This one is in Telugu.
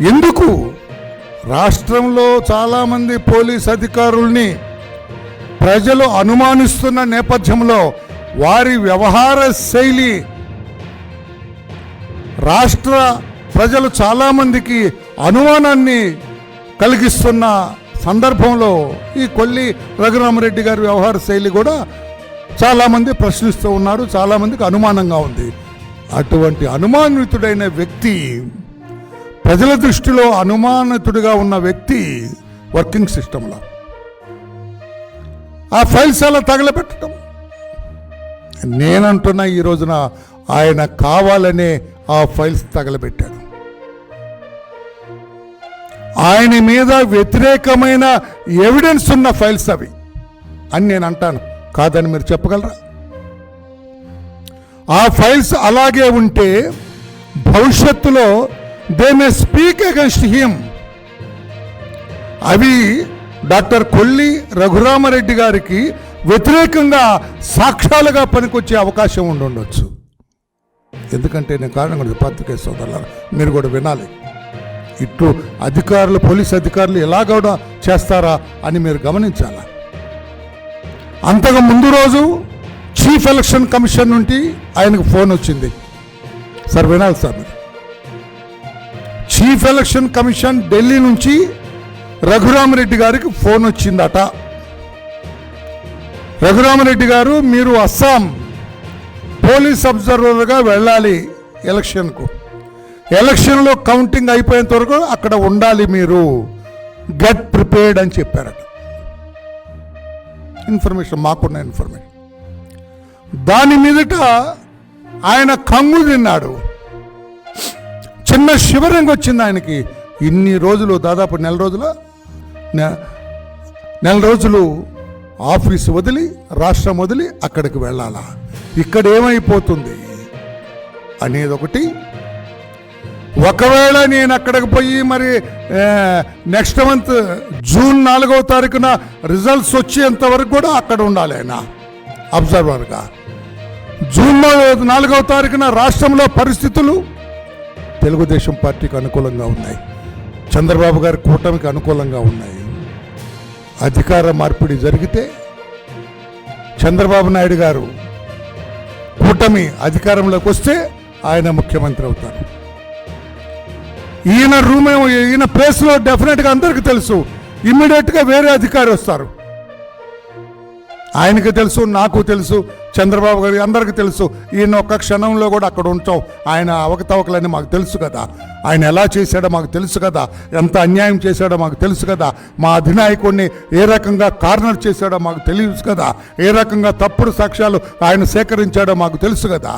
ఎందుకు రాష్ట్రంలో చాలామంది పోలీస్ అధికారుల్ని ప్రజలు అనుమానిస్తున్న నేపథ్యంలో వారి వ్యవహార శైలి రాష్ట్ర ప్రజలు చాలామందికి అనుమానాన్ని కలిగిస్తున్న సందర్భంలో ఈ కొల్లి రఘురామరెడ్డి గారి వ్యవహార శైలి కూడా చాలామంది ప్రశ్నిస్తూ ఉన్నారు, చాలామందికి అనుమానంగా ఉంది. అటువంటి అనుమానితుడైన వ్యక్తి, ప్రజల దృష్టిలో అనుమానితుడిగా ఉన్న వ్యక్తి వర్కింగ్ సిస్టంలో ఆ ఫైల్స్ అలా తగలబెట్టడం. నేనంటున్నా ఈ రోజున ఆయన కావాలనే ఆ ఫైల్స్ తగలబెట్టాడు. ఆయన మీద వ్యతిరేకమైన ఎవిడెన్స్ ఉన్న ఫైల్స్ అవి అని నేను అంటాను, కాదని మీరు చెప్పగలరా? ఆ ఫైల్స్ అలాగే ఉంటే భవిష్యత్తులో they may speak against him. అవి డాక్టర్ కొల్లి రఘురామరెడ్డి గారికి వ్యతిరేకంగా సాక్ష్యాలుగా పనికొచ్చే అవకాశం ఉండొచ్చు. ఎందుకంటే నేను కారణం కూడా పత్రికే సోదరులారా, మీరు కూడా వినాలి. ఇటు అధికారులు, పోలీస్ అధికారులు ఎలా కూడా చేస్తారా అని మీరు గమనించాలా. అంతకు ముందు రోజు చీఫ్ ఎలక్షన్ కమిషన్ నుండి ఆయనకు ఫోన్ వచ్చింది. సార్ వినాలి సార్, మీరు చీఫ్ ఎలక్షన్ కమిషన్ ఢిల్లీ నుంచి రఘురామరెడ్డి గారికి ఫోన్ వచ్చిందట. రఘురామరెడ్డి గారు, మీరు అస్సాం పోలీస్ అబ్జర్వర్గా వెళ్ళాలి ఎలక్షన్కు, ఎలక్షన్లో కౌంటింగ్ అయిపోయేంత వరకు అక్కడ ఉండాలి, మీరు గెట్ ప్రిపేర్డ్ అని చెప్పారట. ఇన్ఫర్మేషన్, మాకున్న ఇన్ఫర్మేషన్. దాని మీదట ఆయన కంగు తిన్నాడు, చిన్న శివరింగ్ వచ్చింది ఆయనకి. ఇన్ని రోజులు, దాదాపు నెల రోజులు ఆఫీసు వదిలి, రాష్ట్రం వదిలి అక్కడికి వెళ్ళాలా, ఇక్కడ ఏమైపోతుంది అనేది ఒకటి. ఒకవేళ నేను అక్కడికి పోయి మరి నెక్స్ట్ మంత్ జూన్ 4వ తారీఖున రిజల్ట్స్ వచ్చేంత వరకు కూడా అక్కడ ఉండాలి ఆయన అబ్జర్వర్గా. జూన్ 4వ తారీఖున రాష్ట్రంలో పరిస్థితులు తెలుగుదేశం పార్టీకి అనుకూలంగా ఉన్నాయి, చంద్రబాబు గారి కూటమికి అనుకూలంగా ఉన్నాయి. అధికార మార్పిడి జరిగితే చంద్రబాబు నాయుడు గారు కూటమి అధికారంలోకి వస్తే ఆయన ముఖ్యమంత్రి అవుతారు. ఈయన ప్లేస్లో డెఫినెట్గా అందరికీ తెలుసు, ఇమ్మీడియట్గా వేరే అధికారి వస్తారు. ఆయనకి తెలుసు, నాకు తెలుసు, చంద్రబాబు గారికి అందరికీ తెలుసు. ఈయన ఒక్క క్షణంలో కూడా అక్కడ ఉంటాం. ఆయన అవకతవకలని మాకు తెలుసు కదా, ఆయన ఎలా చేశాడో మాకు తెలుసు కదా, ఎంత అన్యాయం చేశాడో మాకు తెలుసు కదా, మా అధినాయకుడిని ఏ రకంగా కార్నర్ చేశాడో మాకు తెలుసు కదా, ఏ రకంగా తప్పుడు సాక్ష్యాలు ఆయన సేకరించాడో మాకు తెలుసు కదా.